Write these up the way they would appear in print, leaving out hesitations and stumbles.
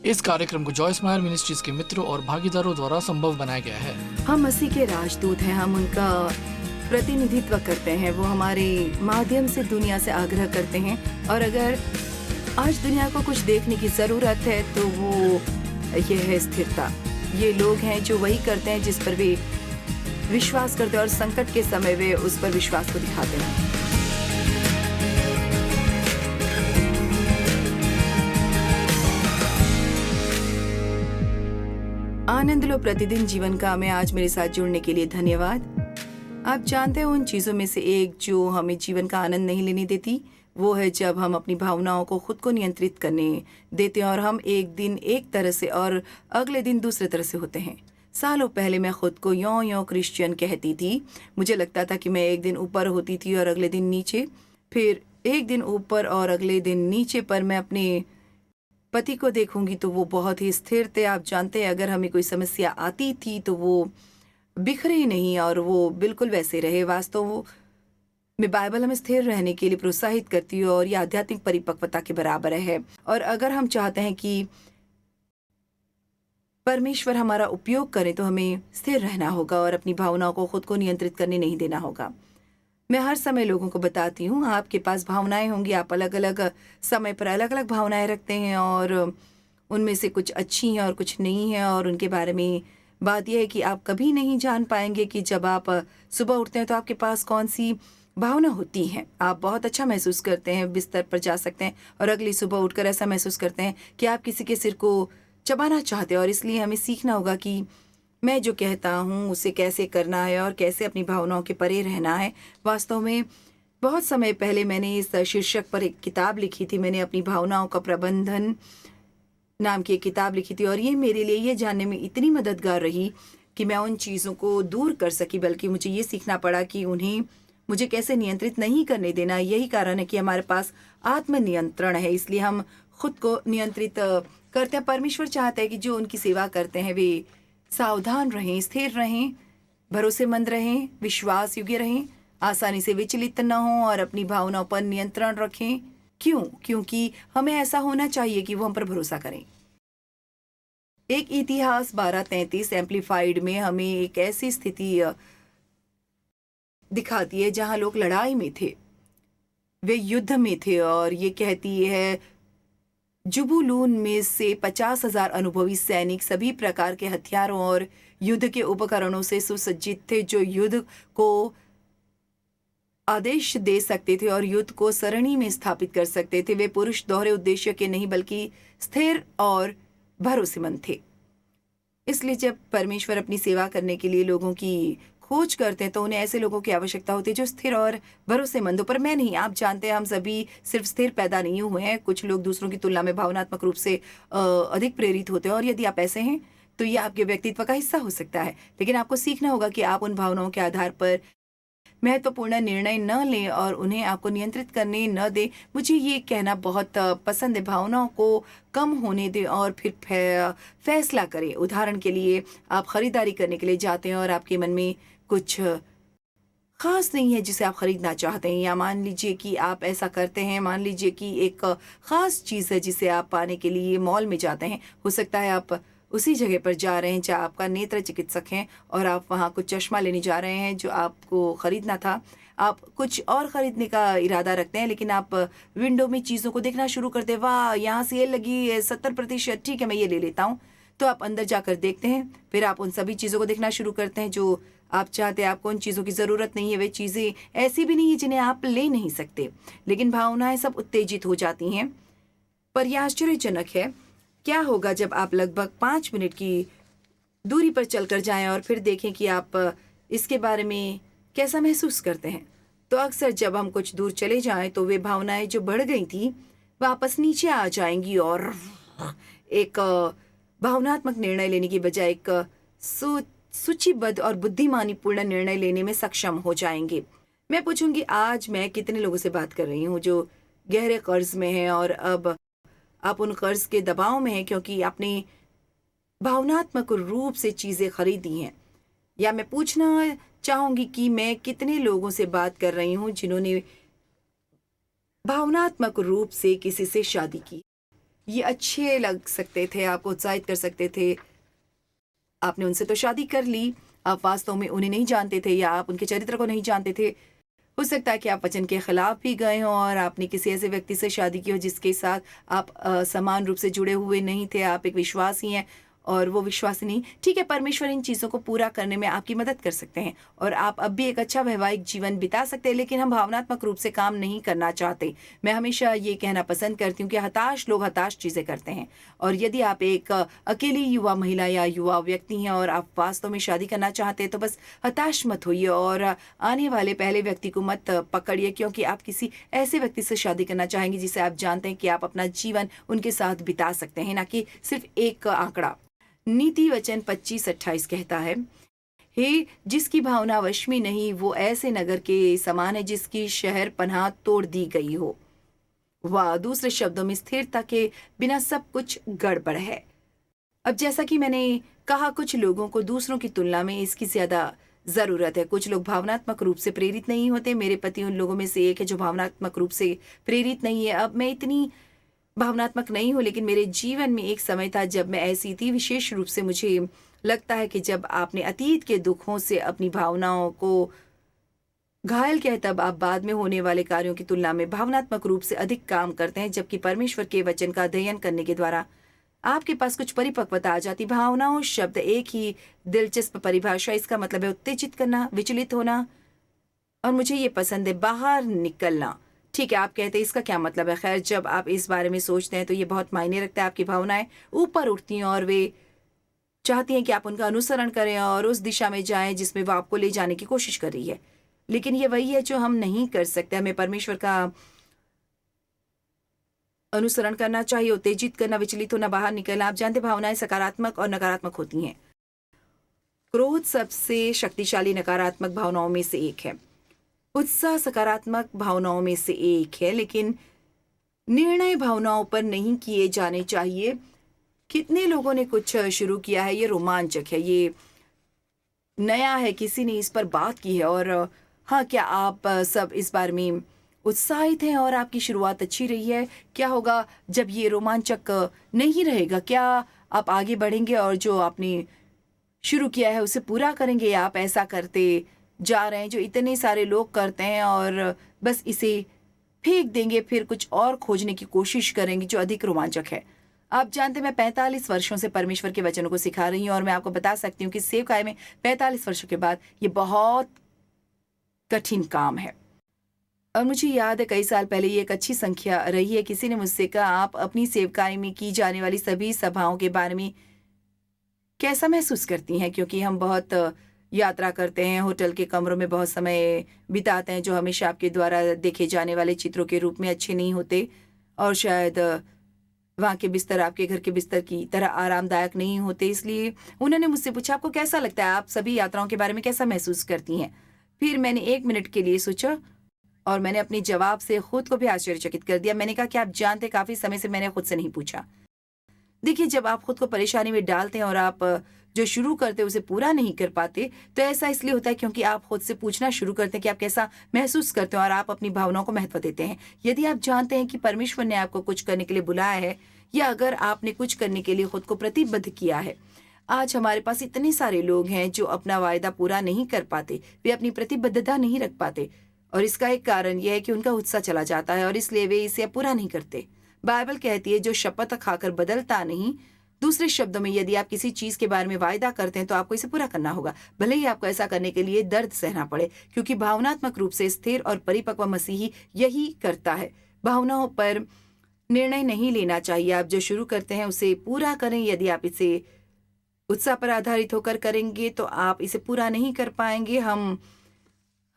इस कार्यक्रम को जॉयस मायर मिनिस्ट्रीज के मित्रों और भागीदारों द्वारा संभव बनाया गया है। हम मसीह के राजदूत हैं, हम उनका प्रतिनिधित्व करते हैं। वो हमारे माध्यम से दुनिया से आग्रह करते हैं, और अगर आज दुनिया को कुछ देखने की जरूरत है तो वो ये है स्थिरता। ये लोग हैं जो वही करते हैं जिस पर वे विश्वास करते हैं, और संकट के समय वे उस पर विश्वास को दिखाते हैं। आनंद लो प्रतिदिन जीवन का में आज मेरे साथ जुड़ने के लिए धन्यवाद। आप जानते हो, उन चीजों में से एक जो हमें जीवन का आनंद नहीं लेने देती, वो है जब हम अपनी भावनाओं को खुद को नियंत्रित करने देते हैं, और हम एक दिन एक तरह से और अगले दिन दूसरे तरह से होते हैं। सालों पहले मैं खुद को यों क्रिश्चियन कहती थी। मुझे लगता था कि मैं एक दिन ऊपर होती थी और अगले दिन नीचे, फिर एक दिन ऊपर और अगले दिन नीचे। पर मैं अपने पति को देखूंगी तो वो बहुत ही स्थिर थे। आप जानते हैं, अगर हमें कोई समस्या आती थी तो वो बिखरे ही नहीं, और वो बिल्कुल वैसे रहे। वास्तव में बाइबल हमें स्थिर रहने के लिए प्रोत्साहित करती है, और ये आध्यात्मिक परिपक्वता के बराबर है। और अगर हम चाहते हैं कि परमेश्वर हमारा उपयोग करे तो हमें स्थिर रहना होगा और अपनी भावनाओं को खुद को नियंत्रित करने नहीं देना होगा। मैं हर समय लोगों को बताती हूँ, आपके पास भावनाएं होंगी, आप अलग अलग समय पर अलग अलग भावनाएं रखते हैं, और उनमें से कुछ अच्छी हैं और कुछ नहीं हैं। और उनके बारे में बात यह है कि आप कभी नहीं जान पाएंगे कि जब आप सुबह उठते हैं तो आपके पास कौन सी भावना होती हैं। आप बहुत अच्छा महसूस करते हैं, बिस्तर पर जा सकते हैं, और अगली सुबह उठकर ऐसा महसूस करते हैं कि आप किसी के सिर को चबाना चाहते हैं। और इसलिए हमें सीखना होगा कि मैं जो कहता हूँ उसे कैसे करना है और कैसे अपनी भावनाओं के परे रहना है। वास्तव में बहुत समय पहले मैंने इस शीर्षक पर एक किताब लिखी थी। मैंने अपनी भावनाओं का प्रबंधन नाम की एक किताब लिखी थी, और ये मेरे लिए ये जानने में इतनी मददगार रही कि मैं उन चीज़ों को दूर कर सकी, बल्कि मुझे ये सीखना पड़ा कि उन्हें मुझे कैसे नियंत्रित नहीं करने देना। यही कारण है कि हमारे पास आत्मनियंत्रण है, इसलिए हम खुद को नियंत्रित करते हैं। परमेश्वर चाहता है कि जो उनकी सेवा करते हैं वे सावधान रहें, स्थिर रहें, भरोसेमंद रहें, विश्वास योग्य रहें, आसानी से विचलित न हों, और अपनी भावनाओं पर नियंत्रण रखें। क्यों? क्योंकि हमें ऐसा होना चाहिए कि वो हम पर भरोसा करें। एक इतिहास 1233 एम्पलीफाइड में हमें एक ऐसी स्थिति दिखाती है जहां लोग लड़ाई में थे, वे युद्ध में थे, और ये कहती है जुबुलून में से 50,000 अनुभवी सैनिक सभी प्रकार के हथियारों और युद्ध के उपकरणों से सुसज्जित थे, जो युद्ध को आदेश दे सकते थे और युद्ध को सरणी में स्थापित कर सकते थे। वे पुरुष दोहरे उद्देश्य के नहीं बल्कि स्थिर और भरोसेमंद थे। इसलिए जब परमेश्वर अपनी सेवा करने के लिए लोगों की खोज करते हैं तो उन्हें ऐसे लोगों की आवश्यकता होती है जो स्थिर और भरोसेमंद हो। पर मैं नहीं, आप जानते हैं, हम सभी सिर्फ स्थिर पैदा नहीं हुए हैं। कुछ लोग दूसरों की तुलना में भावनात्मक रूप से अधिक प्रेरित होते हैं, और यदि आप ऐसे हैं तो ये आपके व्यक्तित्व का हिस्सा हो सकता है। लेकिन आपको सीखना होगा कि आप उन भावनाओं के आधार पर महत्वपूर्ण निर्णय न लें और उन्हें आपको नियंत्रित करने न दें। मुझे ये कहना बहुत पसंद है, भावनाओं को कम होने दें और फिर फैसला करें। उदाहरण के लिए, आप खरीदारी करने के लिए जाते हैं और आपके मन में कुछ खास नहीं है जिसे आप खरीदना चाहते हैं, या मान लीजिए कि आप ऐसा करते हैं, मान लीजिए कि एक खास चीज़ है जिसे आप पाने के लिए मॉल में जाते हैं। हो सकता है आप उसी जगह पर जा रहे हैं जहाँ आपका नेत्र चिकित्सक है, और आप वहाँ कुछ चश्मा लेने जा रहे हैं जो आपको खरीदना था। आप कुछ और खरीदने का इरादा रखते हैं, लेकिन आप विंडो में चीज़ों को देखना शुरू करते हैं। वाह, यहाँ सेल लगी है 70%, ठीक है मैं ये ले लेता हूँ। तो आप अंदर जाकर देखते हैं, फिर आप उन सभी चीज़ों को देखना शुरू करते हैं जो आप चाहते हैं। आपको उन चीज़ों की ज़रूरत नहीं है, वे चीज़ें ऐसी भी नहीं है जिन्हें आप ले नहीं सकते, लेकिन भावनाएं सब उत्तेजित हो जाती हैं। पर यह आश्चर्यजनक है, क्या होगा जब आप लगभग 5 मिनट की दूरी पर चलकर जाएं और फिर देखें कि आप इसके बारे में कैसा महसूस करते हैं। तो अक्सर जब हम कुछ दूर चले जाएं तो वे भावनाएं जो बढ़ गई थी वापस नीचे आ जाएंगी, और एक भावनात्मक निर्णय लेने की बजाय एक सूचीबद्ध और बुद्धिमानीपूर्ण निर्णय लेने में सक्षम हो जाएंगे। मैं पूछूंगी, आज मैं कितने लोगों से बात कर रही हूँ जो गहरे कर्ज में हैं, और अब आप उन कर्ज के दबाव में हैं क्योंकि आपने भावनात्मक रूप से चीज़ें खरीदी हैं। या मैं पूछना चाहूँगी कि मैं कितने लोगों से बात कर रही हूँ जिन्होंने भावनात्मक रूप से किसी से शादी की, ये अच्छे लग सकते थे, आपको उत्साहित कर सकते थे। आपने उनसे तो शादी कर ली, आप वास्तव में उन्हें नहीं जानते थे या आप उनके चरित्र को नहीं जानते थे। हो सकता है कि आप वचन के खिलाफ भी गए हों और आपने किसी ऐसे व्यक्ति से शादी की हो जिसके साथ आप समान रूप से जुड़े हुए नहीं थे, आप एक विश्वासी हैं और वो विश्वासी नहीं। ठीक है, परमेश्वर इन चीज़ों को पूरा करने में आपकी मदद कर सकते हैं और आप अब भी एक अच्छा वैवाहिक जीवन बिता सकते हैं, लेकिन हम भावनात्मक रूप से काम नहीं करना चाहते। मैं हमेशा ये कहना पसंद करती हूँ कि हताश लोग हताश चीज़ें करते हैं और यदि आप एक अकेली युवा महिला या युवा व्यक्ति हैं और आप वास्तव में शादी करना चाहते हैं तो बस हताश मत होइए और आने वाले पहले व्यक्ति को मत पकड़िए, क्योंकि आप किसी ऐसे व्यक्ति से शादी करना चाहेंगे जिसे आप जानते हैं कि आप अपना जीवन उनके साथ बिता सकते हैं, ना कि सिर्फ एक आंकड़ा। नीति वचन 25:28 कहता है, हे जिसकी भावना वश में नहीं, वो ऐसे नगर के समान है जिसकी शहर पनाह तोड़ दी गई हो। वाह, दूसरे शब्दों में स्थिरता के बिना सब कुछ गड़बड़ है। अब जैसा कि मैंने कहा, कुछ लोगों को दूसरों की तुलना में इसकी ज्यादा जरूरत है। कुछ लोग भावनात्मक रूप से प्रेरित नहीं होते। मेरे पति उन लोगों में से एक है जो भावनात्मक रूप से प्रेरित नहीं है। अब मैं इतनी भावनात्मक नहीं हूँ, लेकिन मेरे जीवन में एक समय था जब मैं ऐसी थी। विशेष रूप से मुझे लगता है कि जब आपने अतीत के दुखों से अपनी भावनाओं को घायल किया है, तब आप बाद में होने वाले कार्यों की तुलना में भावनात्मक रूप से अधिक काम करते हैं, जबकि परमेश्वर के वचन का अध्ययन करने के द्वारा आपके पास कुछ परिपक्वता आ जाती। भावनाओं शब्द एक ही दिलचस्प परिभाषा, इसका मतलब है उत्तेजित करना, विचलित होना, और मुझे ये पसंद है, बाहर निकलना। ठीक है, आप कहते हैं इसका क्या मतलब है? खैर, जब आप इस बारे में सोचते हैं तो ये बहुत मायने रखता है। आपकी भावनाएं ऊपर उठती हैं और वे चाहती हैं कि आप उनका अनुसरण करें और उस दिशा में जाएं जिसमें वो आपको ले जाने की कोशिश कर रही है। लेकिन ये वही है जो हम नहीं कर सकते। हमें परमेश्वर का अनुसरण करना चाहिए। उत्तेजित करना, विचलित होना, बाहर निकलना। आप जानते, भावनाएं सकारात्मक और नकारात्मक होती हैं। क्रोध सबसे शक्तिशाली नकारात्मक भावनाओं में से एक है। उत्साह सकारात्मक भावनाओं में से एक है, लेकिन निर्णय भावनाओं पर नहीं किए जाने चाहिए। कितने लोगों ने कुछ शुरू किया है, ये रोमांचक है, ये नया है, किसी ने इस पर बात की है और हाँ, क्या आप सब इस बारे में उत्साहित हैं और आपकी शुरुआत अच्छी रही है? क्या होगा जब ये रोमांचक नहीं रहेगा? क्या आप आगे बढ़ेंगे और जो आपने शुरू किया है उसे पूरा करेंगे, या आप ऐसा करते जा रहे हैं जो इतने सारे लोग करते हैं और बस इसे फेंक देंगे, फिर कुछ और खोजने की कोशिश करेंगे जो अधिक रोमांचक है? आप जानते हैं, मैं 45 वर्षों से परमेश्वर के वचनों को सिखा रही हूँ और मैं आपको बता सकती हूँ कि सेवकाई में 45 वर्षों के बाद ये बहुत कठिन काम है। और मुझे याद है कई साल पहले ये एक अच्छी संख्या रही है। किसी ने मुझसे कहा, आप अपनी सेवकाई में की जाने वाली सभी सभाओं के बारे में कैसा महसूस करती हैं? क्योंकि हम बहुत यात्रा करते हैं, होटल के कमरों में बहुत समय बिताते हैं जो हमेशा आपके द्वारा देखे जाने वाले चित्रों के रूप में अच्छे नहीं होते, और शायद वहाँ के बिस्तर आपके घर के बिस्तर की तरह आरामदायक नहीं होते। इसलिए उन्होंने मुझसे पूछा, आपको कैसा लगता है, आप सभी यात्राओं के बारे में कैसा महसूस करती हैं? फिर मैंने 1 मिनट के लिए सोचा और मैंने अपने जवाब से खुद को भी आश्चर्यचकित कर दिया। मैंने कहा कि आप जानते, काफी समय से मैंने खुद से नहीं पूछा। देखिए, जब आप खुद को परेशानी में डालते हैं और आप जो शुरू करते हैं उसे पूरा नहीं कर पाते, तो ऐसा इसलिए होता है क्योंकि आप खुद से पूछना शुरू करते हैं कि आप कैसा महसूस करते हैं और आप अपनी भावनाओं को महत्व देते हैं। यदि आप जानते हैं कि परमेश्वर ने आपको कुछ करने के लिए बुलाया है, या अगर आपने कुछ करने के लिए खुद को प्रतिबद्ध किया है। आज हमारे पास इतने सारे लोग हैं जो अपना वायदा पूरा नहीं कर पाते, वे अपनी प्रतिबद्धता नहीं रख पाते, और इसका एक कारण यह है कि उनका उत्साह चला जाता है और इसलिए वे इसे पूरा नहीं करते। बाइबल कहती है, जो शपथ खाकर बदलता नहीं। दूसरे शब्दों में, यदि आप किसी चीज के बारे में वायदा करते हैं तो आपको इसे पूरा करना होगा, भले ही आपको ऐसा करने के लिए दर्द सहना पड़े, क्योंकि भावनात्मक रूप से स्थिर और परिपक्व मसीही यही करता है। भावनाओं पर निर्णय नहीं लेना चाहिए। आप जो शुरू करते हैं उसे पूरा करें। यदि आप इसे उत्साह पर आधारित होकर करेंगे तो आप इसे पूरा नहीं कर पाएंगे। हम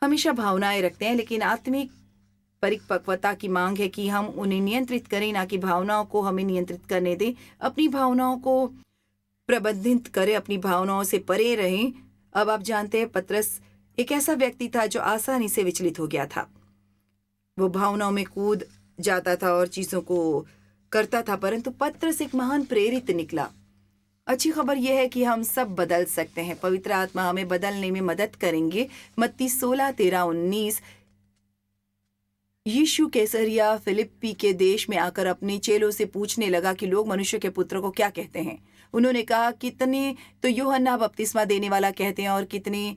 हमेशा भावनाएं रखते हैं, लेकिन आत्मिक परिपक्वता की मांग है कि हम उन्हें नियंत्रित करें, ना कि भावनाओं को हमें नियंत्रित करने दें। अपनी भावनाओं को प्रबंधित करें, अपनी भावनाओं से परे रहें। अब आप जानते हैं, पतरस एक ऐसा व्यक्ति था जो आसानी से विचलित हो गया था। वो भावनाओं में कूद जाता था और चीजों को करता था, परंतु पतरस एक महान प्रेरित निकला। अच्छी खबर यह है कि हम सब बदल सकते हैं। पवित्र आत्मा हमें बदलने में मदद करेंगे। मत्ती 16:13-19, यीशु कैसरिया फिलिप्पी के देश में आकर अपने चेलों से पूछने लगा कि लोग मनुष्य के पुत्र को क्या कहते हैं। उन्होंने कहा, कितने तो यूहन्ना बपतिस्मा देने वाला कहते हैं, और कितने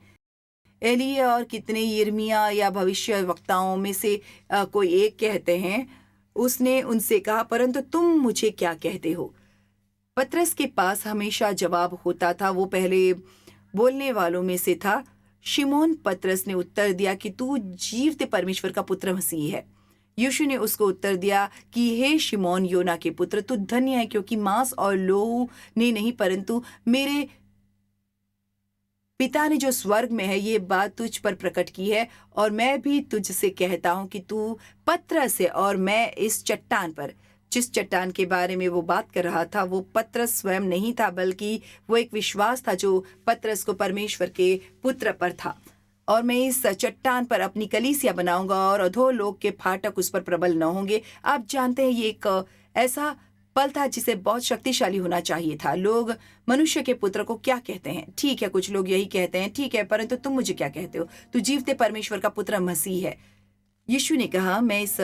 एलिया, और कितने यिर्मयाह या भविष्य वक्ताओं में से कोई एक कहते हैं। उसने उनसे कहा, परंतु तुम मुझे क्या कहते हो? पतरस के पास हमेशा जवाब होता था। वो पहले बोलने वालों में से था। शिमोन पतरस ने उत्तर दिया कि तू जीवते परमेश्वर का पुत्र मसीह है। यीशु ने उसको उत्तर दिया कि हे शिमोन योना के पुत्र, तू धन्य है, क्योंकि मांस और लहू ने नहीं, परंतु मेरे पिता ने जो स्वर्ग में है ये बात तुझ पर प्रकट की है। और मैं भी तुझसे कहता हूं कि तू पतरस है, और मैं इस चट्टान पर, जिस चट्टान के बारे में वो बात कर रहा था वो पतरस स्वयं नहीं था, बल्कि वो एक विश्वास था जो पतरस को परमेश्वर के पुत्र पर था। और मैं इस चट्टान पर अपनी कलीसिया बनाऊंगा, और अधोलोक के फाटक उस पर प्रबल न होंगे। आप जानते हैं, ये एक ऐसा पल था जिसे बहुत शक्तिशाली होना चाहिए था। लोग मनुष्य के पुत्र को क्या कहते हैं? ठीक है, कुछ लोग यही कहते हैं, ठीक है, परंतु तुम मुझे क्या कहते हो? तू जीवते परमेश्वर का पुत्र मसीह है। यीशु ने कहा, मैं इस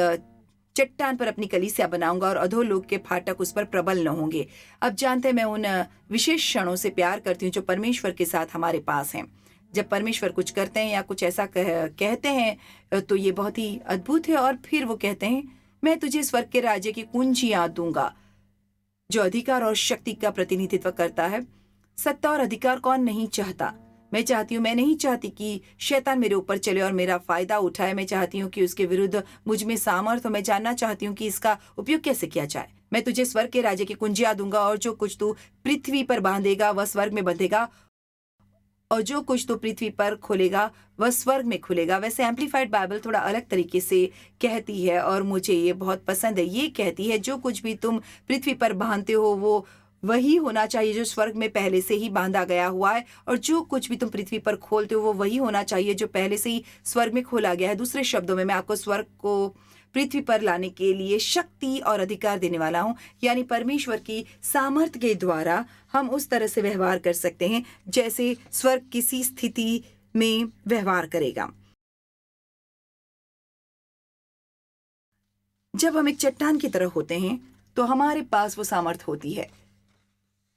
चट्टान पर अपनी कलीसिया बनाऊंगा, और अधोलोक के फाटक उस पर प्रबल न होंगे। अब जानते हैं, मैं उन विशेष क्षणों से प्यार करती हूँ जो परमेश्वर के साथ हमारे पास हैं। जब परमेश्वर कुछ करते हैं या कुछ ऐसा कहते हैं तो ये बहुत ही अद्भुत है। और फिर वो कहते हैं, मैं तुझे स्वर्ग के राज्य की कुंजियां दूंगा, जो अधिकार और शक्ति का प्रतिनिधित्व करता है। सत्ता और अधिकार कौन नहीं चाहता? मैं चाहती हूँ, मैं नहीं चाहती कि शैतान मेरे ऊपर चले और मेरा फायदा उठाए। मैं चाहती हूँ कि उसके विरुद्ध मुझ में सामर्थ हो। मैं जानना चाहती हूँ कि इसका उपयोग कैसे किया जाए। मैं तुझे स्वर्ग के राज्य की कुंजियां दूंगा, और जो कुछ तू पृथ्वी पर बांधेगा वह स्वर्ग में बंधेगा, और जो कुछ तू पृथ्वी पर खोलेगा वह स्वर्ग में खुलेगा। वैसे एम्प्लीफाइड बाइबल थोड़ा अलग तरीके से कहती है, और मुझे ये बहुत पसंद है। ये कहती है, जो कुछ भी तुम पृथ्वी पर बांधते हो वो वही होना चाहिए जो स्वर्ग में पहले से ही बांधा गया हुआ है, और जो कुछ भी तुम पृथ्वी पर खोलते हो वो वही होना चाहिए जो पहले से ही स्वर्ग में खोला गया है। दूसरे शब्दों में, मैं आपको स्वर्ग को पृथ्वी पर लाने के लिए शक्ति और अधिकार देने वाला हूं। यानी परमेश्वर की सामर्थ्य के द्वारा हम उस तरह से व्यवहार कर सकते हैं जैसे स्वर्ग किसी स्थिति में व्यवहार करेगा। जब हम एक चट्टान की तरह होते हैं तो हमारे पास वो सामर्थ्य होती है।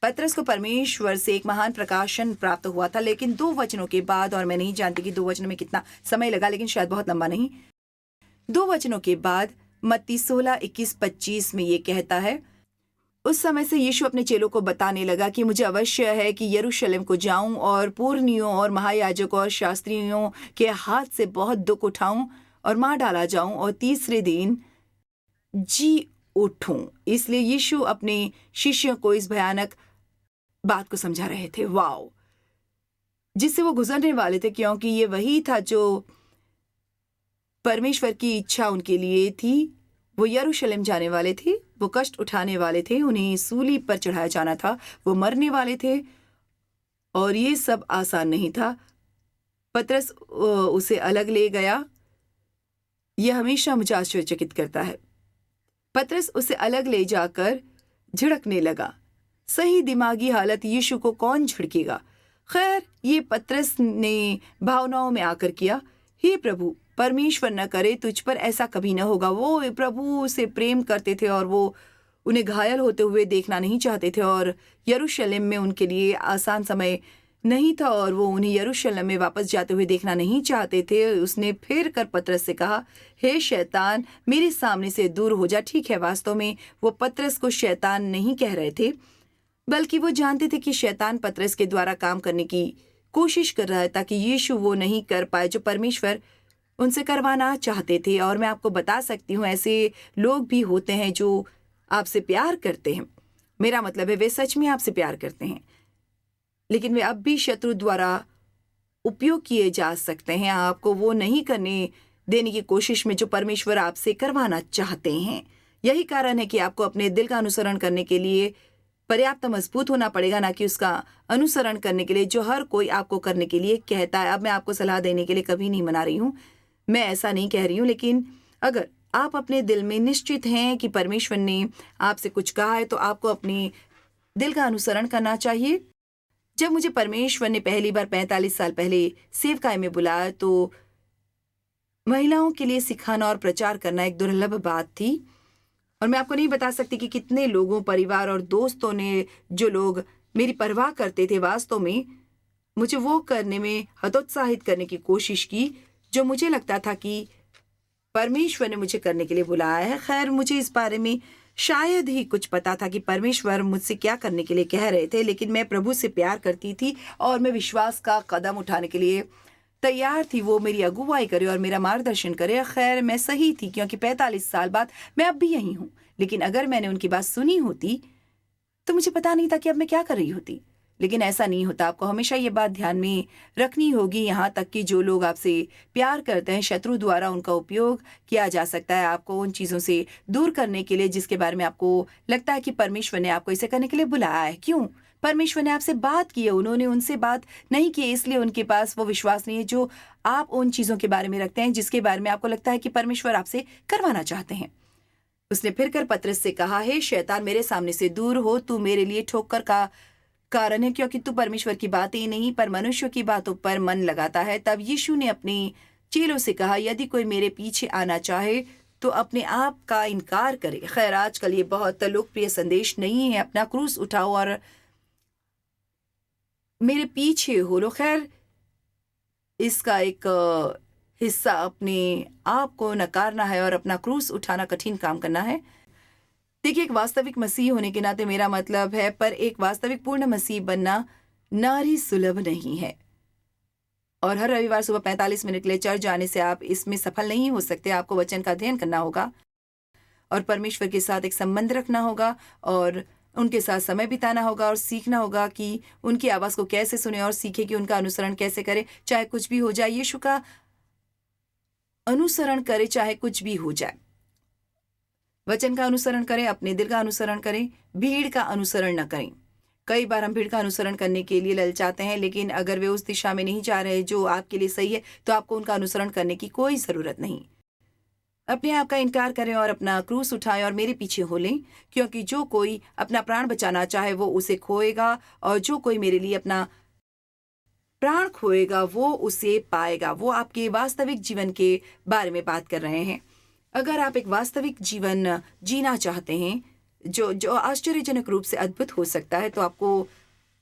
पतरस को परमेश्वर से एक महान प्रकाशन प्राप्त हुआ था, लेकिन 2 वचनों के बाद, और मैं नहीं जानती कि 2 वचनों में कितना समय लगा, लेकिन शायद बहुत लंबा नहीं, 2 वचनों के बाद मत्ती 16:21-25 में ये कहता है, उस समय से यीशु अपने चेलों को बताने लगा कि मुझे अवश्य है कि यरूशलेम को जाऊं और पुरनियों और महायाजकों और शास्त्रियों के हाथ से बहुत दुख उठाऊं और मार डाला जाऊं और तीसरे दिन जी उठूं। इसलिए यीशु अपने शिष्यों को इस भयानक बात को समझा रहे थे, वाओ, जिससे वो गुजरने वाले थे, क्योंकि ये वही था जो परमेश्वर की इच्छा उनके लिए थी। वो यरूशलेम जाने वाले थे, वो कष्ट उठाने वाले थे, उन्हें सूली पर चढ़ाया जाना था, वो मरने वाले थे, और ये सब आसान नहीं था। पतरस उसे अलग ले गया। यह हमेशा मुझे आश्चर्यचकित करता है। पतरस उसे अलग ले जाकर झिड़कने लगा। सही दिमागी हालत यीशु को कौन झिड़केगा? खैर, ये पतरस ने भावनाओं में आकर किया। हे प्रभु, परमेश्वर न करे तुझ पर ऐसा कभी न होगा। वो प्रभु से प्रेम करते थे और वो उन्हें घायल होते हुए देखना नहीं चाहते थे, और यरूशलेम में उनके लिए आसान समय नहीं था, और वो उन्हें यरूशलेम में वापस जाते हुए देखना नहीं चाहते थे। उसने फिर कर पतरस से कहा, हे शैतान, मेरे सामने से दूर हो जा। ठीक है, वास्तव में वो पतरस को शैतान नहीं कह रहे थे, बल्कि वो जानते थे कि शैतान पतरस के द्वारा काम करने की कोशिश कर रहा है ताकि यीशु वो नहीं कर पाए जो परमेश्वर उनसे करवाना चाहते थे। और मैं आपको बता सकती हूँ, ऐसे लोग भी होते हैं जो आपसे प्यार करते हैं। मेरा मतलब है वे सच में आपसे प्यार करते हैं, लेकिन वे अब भी शत्रु द्वारा उपयोग किए जा सकते हैं, आपको वो नहीं करने देने की कोशिश में जो परमेश्वर आपसे करवाना चाहते हैं। यही कारण है कि आपको अपने दिल का अनुसरण करने के लिए पर्याप्त मजबूत होना पड़ेगा, ना कि उसका अनुसरण करने के लिए जो हर कोई आपको करने के लिए कहता है। अब मैं आपको सलाह देने के लिए कभी नहीं मना रही हूँ, मैं ऐसा नहीं कह रही हूँ, लेकिन अगर आप अपने दिल में निश्चित हैं कि परमेश्वर ने आपसे कुछ कहा है तो आपको अपने दिल का अनुसरण करना चाहिए। जब मुझे परमेश्वर ने पहली बार 45 साल पहले सेवकाई में बुलाया तो महिलाओं के लिए सिखाना और प्रचार करना एक दुर्लभ बात थी। और मैं आपको नहीं बता सकती कि कितने लोगों, परिवार और दोस्तों ने, जो लोग मेरी परवाह करते थे, वास्तव में मुझे वो करने में हतोत्साहित करने की कोशिश की जो मुझे लगता था कि परमेश्वर ने मुझे करने के लिए बुलाया है। खैर, मुझे इस बारे में शायद ही कुछ पता था कि परमेश्वर मुझसे क्या करने के लिए कह रहे थे, लेकिन मैं प्रभु से प्यार करती थी और मैं विश्वास का कदम उठाने के लिए तैयार थी। वो मेरी अगुवाई करे और मेरा मार्गदर्शन करे। खैर, मैं सही थी, क्योंकि 45 साल बाद मैं अब भी यहीं हूँ। लेकिन अगर मैंने उनकी बात सुनी होती तो मुझे पता नहीं था कि अब मैं क्या कर रही होती। लेकिन ऐसा नहीं होता। आपको हमेशा ये बात ध्यान में रखनी होगी, यहाँ तक कि जो लोग आपसे प्यार करते हैं, शत्रु द्वारा उनका उपयोग किया जा सकता है आपको उन चीज़ों से दूर करने के लिए जिसके बारे में आपको लगता है कि परमेश्वर ने आपको इसे करने के लिए बुलाया है। क्यों? परमेश्वर ने आपसे बात की है, उन्होंने उनसे बात नहीं की, इसलिए उनके पास वो विश्वास नहीं है जो आप उन चीज़ों के बारे में रखते हैं जिसके बारे में आपको लगता है कि परमेश्वर आपसे करवाना चाहते हैं। उसने फिर कर पतरस से कहा, हे शैतान, मेरे सामने से दूर हो, तू मेरे लिए ठोकर का कारण है, क्योंकि तू परमेश्वर की बातें ही नहीं पर मनुष्यों की बातों पर मन लगाता है। तब यीशु ने अपने चेलों से कहा, यदि कोई मेरे पीछे आना चाहे तो अपने आप का इनकार करे। खैर, आजकल ये बहुत लोकप्रिय संदेश नहीं है, अपना क्रूस उठाओ और मेरे पीछे हो लो। खैर, इसका एक हिस्सा अपने आप को नकारना है और अपना क्रूस उठाना कठिन काम करना है। देखिए, एक वास्तविक मसीह होने के नाते मेरा मतलब है, पर एक वास्तविक पूर्ण मसीह बनना नारी सुलभ नहीं है। और हर रविवार सुबह 45 मिनट के लिए चर्च जाने से आप इसमें सफल नहीं हो सकते। आपको वचन का अध्ययन करना होगा और परमेश्वर के साथ एक संबंध रखना होगा और उनके साथ समय बिताना होगा और सीखना होगा कि उनकी आवाज़ को कैसे सुने और सीखे कि उनका अनुसरण कैसे करें, चाहे कुछ भी हो जाए। यीशु का अनुसरण करें, चाहे कुछ भी हो जाए। वचन का अनुसरण करें, अपने दिल का अनुसरण करें, भीड़ का अनुसरण न करें। कई बार हम भीड़ का अनुसरण करने के लिए ललचाते हैं, लेकिन अगर वे उस दिशा में नहीं जा रहे जो आपके लिए सही है, तो आपको उनका अनुसरण करने की कोई ज़रूरत नहीं। अपने आप का इनकार करें और अपना क्रूस उठाएं और मेरे पीछे हो लें, क्योंकि जो कोई अपना प्राण बचाना चाहे वो उसे खोएगा, और जो कोई मेरे लिए अपना प्राण खोएगा वो उसे पाएगा। वो आपके वास्तविक जीवन के बारे में बात कर रहे हैं। अगर आप एक वास्तविक जीवन जीना चाहते हैं जो जो आश्चर्यजनक रूप से अद्भुत हो सकता है, तो आपको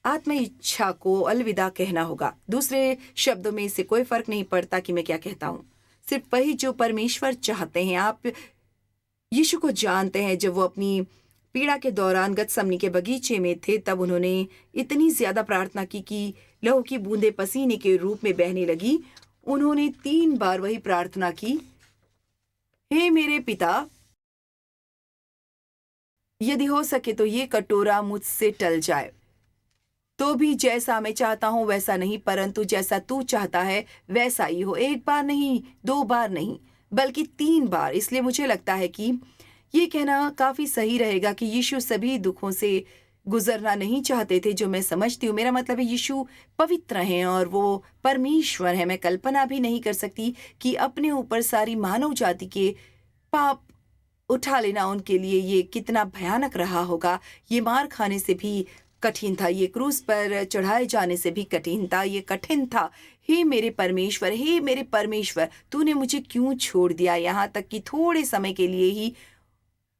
आत्म इच्छा को अलविदा कहना होगा। दूसरे शब्दों में इससे कोई फर्क नहीं पड़ता कि मैं क्या कहता हूँ, सिर्फ वही जो परमेश्वर चाहते हैं। आप यीशु को जानते हैं। जब वो अपनी पीड़ा के दौरान गतसमनी के बगीचे में थे, तब उन्होंने इतनी ज्यादा प्रार्थना की कि लहू की बूंदें पसीने के रूप में बहने लगी। उन्होंने 3 बार वही प्रार्थना की, हे मेरे पिता, यदि हो सके तो ये कटोरा मुझसे टल जाए, तो भी जैसा मैं चाहता हूं वैसा नहीं, परंतु जैसा तू चाहता है वैसा ही हो। 1 बार नहीं, 2 बार नहीं, बल्कि 3 बार। इसलिए मुझे लगता है कि ये कहना काफी सही रहेगा कि यीशु सभी दुखों से गुजरना नहीं चाहते थे, जो मैं समझती हूँ। मेरा मतलब है, यीशु पवित्र हैं और वो परमेश्वर है। मैं कल्पना भी नहीं कर सकती कि अपने ऊपर सारी मानव जाति के पाप उठा लेना उनके लिए ये कितना भयानक रहा होगा। ये मार खाने से भी कठिन था, ये क्रूस पर चढ़ाए जाने से भी कठिन था, ये कठिन था। हे मेरे परमेश्वर, हे मेरे परमेश्वर, तूने मुझे क्यों छोड़ दिया। यहाँ तक कि थोड़े समय के लिए ही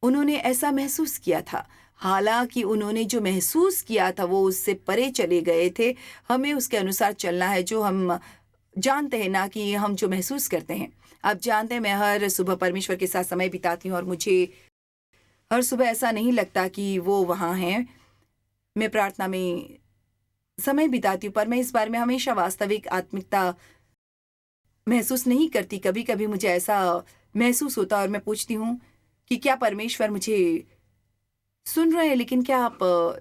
उन्होंने ऐसा महसूस किया था। हालांकि उन्होंने जो महसूस किया था वो उससे परे चले गए थे। हमें उसके अनुसार चलना है जो हम जानते हैं, ना कि हम जो महसूस करते हैं। आप जानते हैं, मैं हर सुबह परमेश्वर के साथ समय बिताती हूँ और मुझे हर सुबह ऐसा नहीं लगता कि वो वहाँ हैं। मैं प्रार्थना में समय बिताती हूँ, पर मैं इस बारे में हमेशा वास्तविक आत्मिकता महसूस नहीं करती। कभी कभी मुझे ऐसा महसूस होता और मैं पूछती हूँ कि क्या परमेश्वर मुझे सुन रहे हैं। लेकिन क्या आप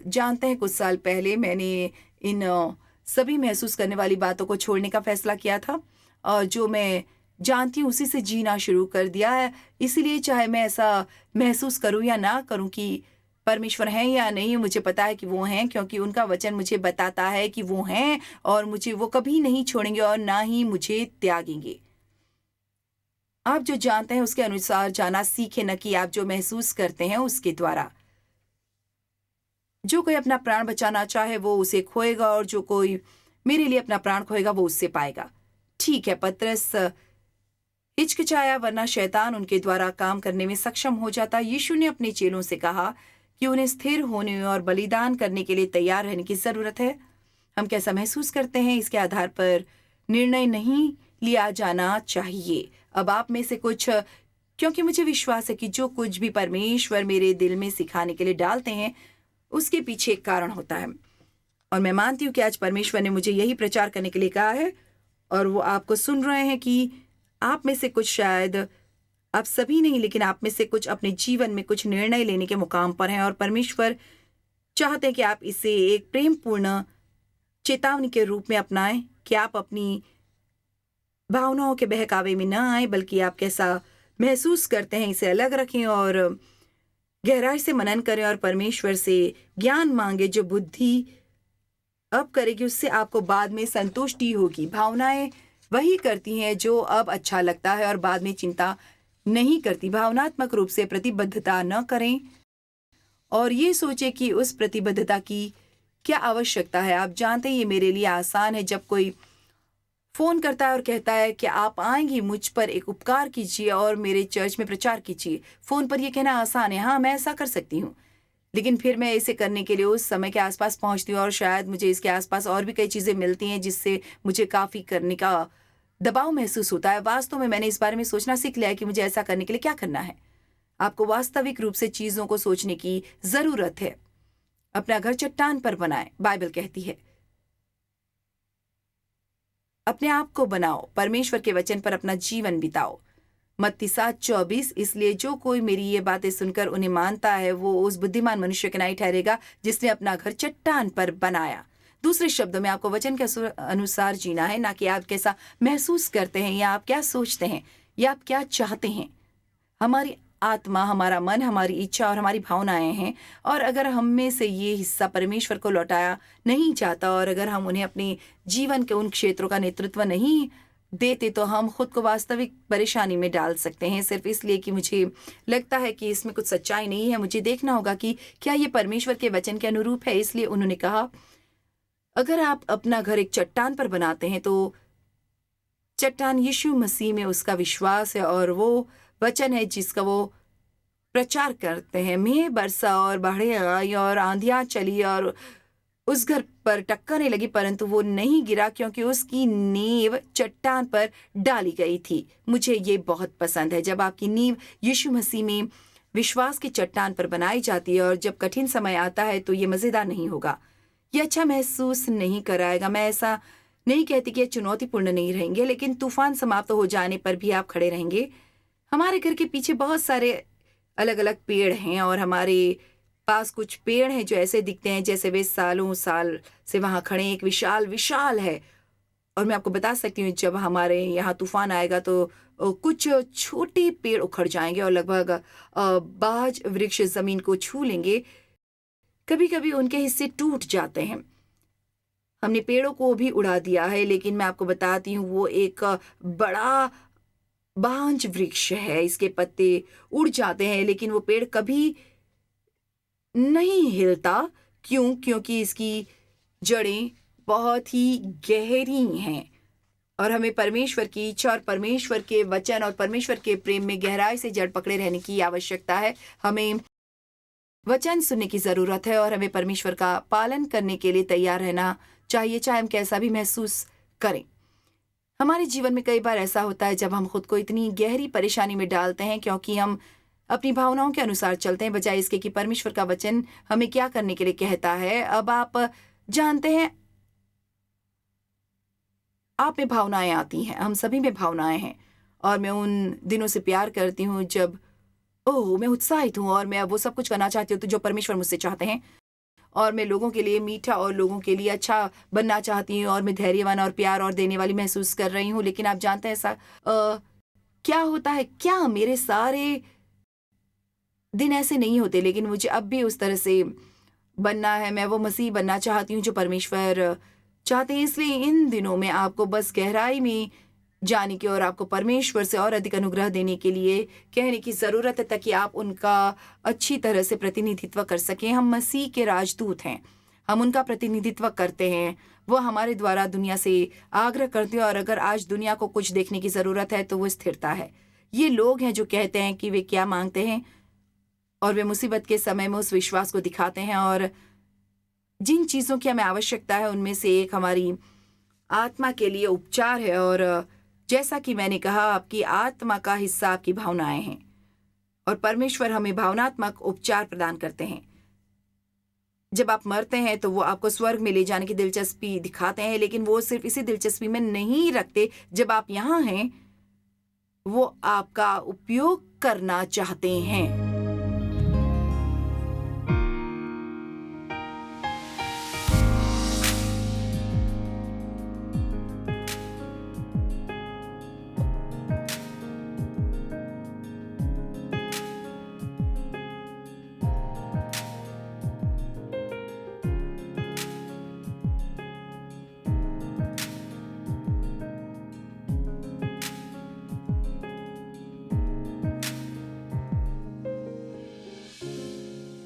जानते हैं, कुछ साल पहले मैंने इन सभी महसूस करने वाली बातों को छोड़ने का फैसला किया था और जो मैं जानती हूँ उसी से जीना शुरू कर दिया है। इसीलिए चाहे मैं ऐसा महसूस करूँ या ना करूँ कि परमेश्वर हैं या नहीं, मुझे पता है कि वो हैं, क्योंकि उनका वचन मुझे बताता है कि वो हैं और मुझे वो कभी नहीं छोड़ेंगे और ना ही मुझे त्यागेंगे। आप जो जानते हैं उसके अनुसार जाना सीखें, न कि आप जो महसूस करते हैं उसके द्वारा। जो कोई अपना प्राण बचाना चाहे वो उसे खोएगा और जो कोई मेरे लिए अपना प्राण खोएगा वो उससे पाएगा। ठीक है, पतरस हिचकिचाया, वरना शैतान उनके द्वारा काम करने में सक्षम हो जाता। यीशु ने अपने चेलों से कहा कि उन्हें स्थिर होने और बलिदान करने के लिए तैयार रहने की जरूरत है। हम कैसा महसूस करते हैं इसके आधार पर निर्णय नहीं लिया जाना चाहिए। अब आप में से कुछ, क्योंकि मुझे विश्वास है कि जो कुछ भी परमेश्वर मेरे दिल में सिखाने के लिए डालते हैं उसके पीछे एक कारण होता है, और मैं मानती हूँ कि आज परमेश्वर ने मुझे यही प्रचार करने के लिए कहा है, और वो आपको सुन रहे हैं कि आप में से कुछ, शायद आप सभी नहीं, लेकिन आप में से कुछ अपने जीवन में कुछ निर्णय लेने के मुकाम पर हैं, और परमेश्वर चाहते हैं कि आप इसे एक प्रेमपूर्ण चेतावनी के रूप में अपनाएं कि आप अपनी भावनाओं के बहकावे में न आए, बल्कि आप कैसा महसूस करते हैं इसे अलग रखें और गहराई से मनन करें और परमेश्वर से ज्ञान मांगे जो बुद्धि अब करेगी उससे आपको बाद में संतुष्टि होगी। भावनाएं वही करती हैं जो अब अच्छा लगता है और बाद में चिंता नहीं करती। भावनात्मक रूप से प्रतिबद्धता न करें और ये सोचें कि उस प्रतिबद्धता की क्या आवश्यकता है। आप जानते हैं ये मेरे लिए आसान है। जब कोई फोन करता है और कहता है कि आप आएंगी, मुझ पर एक उपकार कीजिए और मेरे चर्च में प्रचार कीजिए, फोन पर यह कहना आसान है। हाँ, मैं ऐसा कर सकती हूँ, लेकिन फिर मैं इसे करने के लिए उस समय के आसपास पहुंचती हूँ और शायद मुझे इसके आसपास और भी कई चीज़ें मिलती हैं जिससे मुझे काफ़ी करने का दबाव महसूस होता है। वास्तव में मैंने इस बारे में सोचना सीख लिया है कि मुझे ऐसा करने के लिए क्या करना है। आपको वास्तविक रूप से चीज़ों को सोचने की ज़रूरत है। अपना घर चट्टान पर बनाएं, बाइबल कहती है। अपने आप को बनाओ, परमेश्वर के वचन पर अपना जीवन बिताओ। मत्ती 7:24। इसलिए जो कोई मेरी ये बातें सुनकर उन्हें मानता है वो उस बुद्धिमान मनुष्य के नहीं ठहरेगा जिसने अपना घर चट्टान पर बनाया। दूसरे शब्दों में आपको वचन के अनुसार जीना है, ना कि आप कैसा महसूस करते हैं या आप क्या सोचते हैं या आप क्या चाहते हैं। हमारी आत्मा, हमारा मन, हमारी इच्छा और हमारी भावनाएं हैं, और अगर हम में से ये हिस्सा परमेश्वर को लौटाया नहीं जाता और अगर हम उन्हें अपने जीवन के उन क्षेत्रों का नेतृत्व नहीं देते तो हम खुद को वास्तविक परेशानी में डाल सकते हैं, सिर्फ इसलिए कि मुझे लगता है कि इसमें कुछ सच्चाई नहीं है। मुझे देखना होगा कि क्या ये परमेश्वर के वचन के अनुरूप है। इसलिए उन्होंने कहा, अगर आप अपना घर एक चट्टान पर बनाते हैं तो चट्टान यीशु मसीह में उसका विश्वास है और वो वचन है जिसका वो प्रचार करते हैं। मेघ बरसा और बाढ़ें आई और आंधियां चली और उस घर पर टक्करें लगी, परंतु वो नहीं गिरा क्योंकि उसकी नींव चट्टान पर डाली गई थी। मुझे ये बहुत पसंद है। जब आपकी नींव यीशु मसीह में विश्वास की चट्टान पर बनाई जाती है और जब कठिन समय आता है तो ये मज़ेदार नहीं होगा, ये अच्छा महसूस नहीं कराएगा। मैं ऐसा नहीं कहती कि ये चुनौतीपूर्ण नहीं रहेंगे, लेकिन तूफान समाप्त हो जाने पर भी आप खड़े रहेंगे। हमारे घर के पीछे बहुत सारे अलग अलग पेड़ हैं और हमारे पास कुछ पेड़ हैं जो ऐसे दिखते हैं जैसे वे सालों साल से वहाँ खड़े एक विशाल विशाल है। और मैं आपको बता सकती हूँ, जब हमारे यहाँ तूफान आएगा तो कुछ छोटे पेड़ उखड़ जाएंगे और लगभग बाज वृक्ष जमीन को छू लेंगे। कभी कभी उनके हिस्से टूट जाते हैं। हमने पेड़ों को भी उड़ा दिया है, लेकिन मैं आपको बताती हूँ वो एक बड़ा बांज वृक्ष है। इसके पत्ते उड़ जाते हैं लेकिन वो पेड़ कभी नहीं हिलता। क्यों? क्योंकि इसकी जड़ें बहुत ही गहरी हैं और हमें परमेश्वर की इच्छा और परमेश्वर के वचन और परमेश्वर के प्रेम में गहराई से जड़ पकड़े रहने की आवश्यकता है। हमें वचन सुनने की ज़रूरत है और हमें परमेश्वर का पालन करने के लिए तैयार रहना चाहिए, चाहे हम कैसा भी महसूस करें। हमारे जीवन में कई बार ऐसा होता है जब हम खुद को इतनी गहरी परेशानी में डालते हैं क्योंकि हम अपनी भावनाओं के अनुसार चलते हैं बजाय इसके कि परमेश्वर का वचन हमें क्या करने के लिए कहता है। अब आप जानते हैं, आप में भावनाएं आती हैं, हम सभी में भावनाएं हैं, और मैं उन दिनों से प्यार करती हूँ जब मैं उत्साहित हूँ और मैं वो सब कुछ करना चाहती हूँ तो जो परमेश्वर मुझसे चाहते हैं, और मैं लोगों के लिए मीठा और लोगों के लिए अच्छा बनना चाहती हूँ और मैं धैर्यवान और प्यार और देने वाली महसूस कर रही हूँ। लेकिन आप जानते हैं ऐसा क्या होता है, क्या मेरे सारे दिन ऐसे नहीं होते, लेकिन मुझे अब भी उस तरह से बनना है। मैं वो मसीह बनना चाहती हूँ जो परमेश्वर चाहते हैं। इसलिए इन दिनों में आपको बस गहराई में जाने की और आपको परमेश्वर से और अधिक अनुग्रह देने के लिए कहने की ज़रूरत है ताकि आप उनका अच्छी तरह से प्रतिनिधित्व कर सकें। हम मसीह के राजदूत हैं। हम उनका प्रतिनिधित्व करते हैं, वो हमारे द्वारा दुनिया से आग्रह करते हैं, और अगर आज दुनिया को कुछ देखने की ज़रूरत है तो वो स्थिरता है। ये लोग हैं जो कहते हैं कि वे क्या मांगते हैं, और वे मुसीबत के समय में उस विश्वास को दिखाते हैं। और जिन चीज़ों की हमें आवश्यकता है उनमें से एक हमारी आत्मा के लिए उपचार है। और जैसा कि मैंने कहा, आपकी आत्मा का हिस्सा आपकी भावनाएं हैं, और परमेश्वर हमें भावनात्मक उपचार प्रदान करते हैं। जब आप मरते हैं तो वो आपको स्वर्ग में ले जाने की दिलचस्पी दिखाते हैं, लेकिन वो सिर्फ इसी दिलचस्पी में नहीं रखते। जब आप यहाँ हैं, वो आपका उपयोग करना चाहते हैं।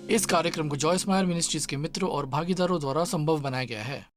इस कार्यक्रम को जॉयस मायर मिनिस्ट्रीज के मित्रों और भागीदारों द्वारा संभव बनाया गया है।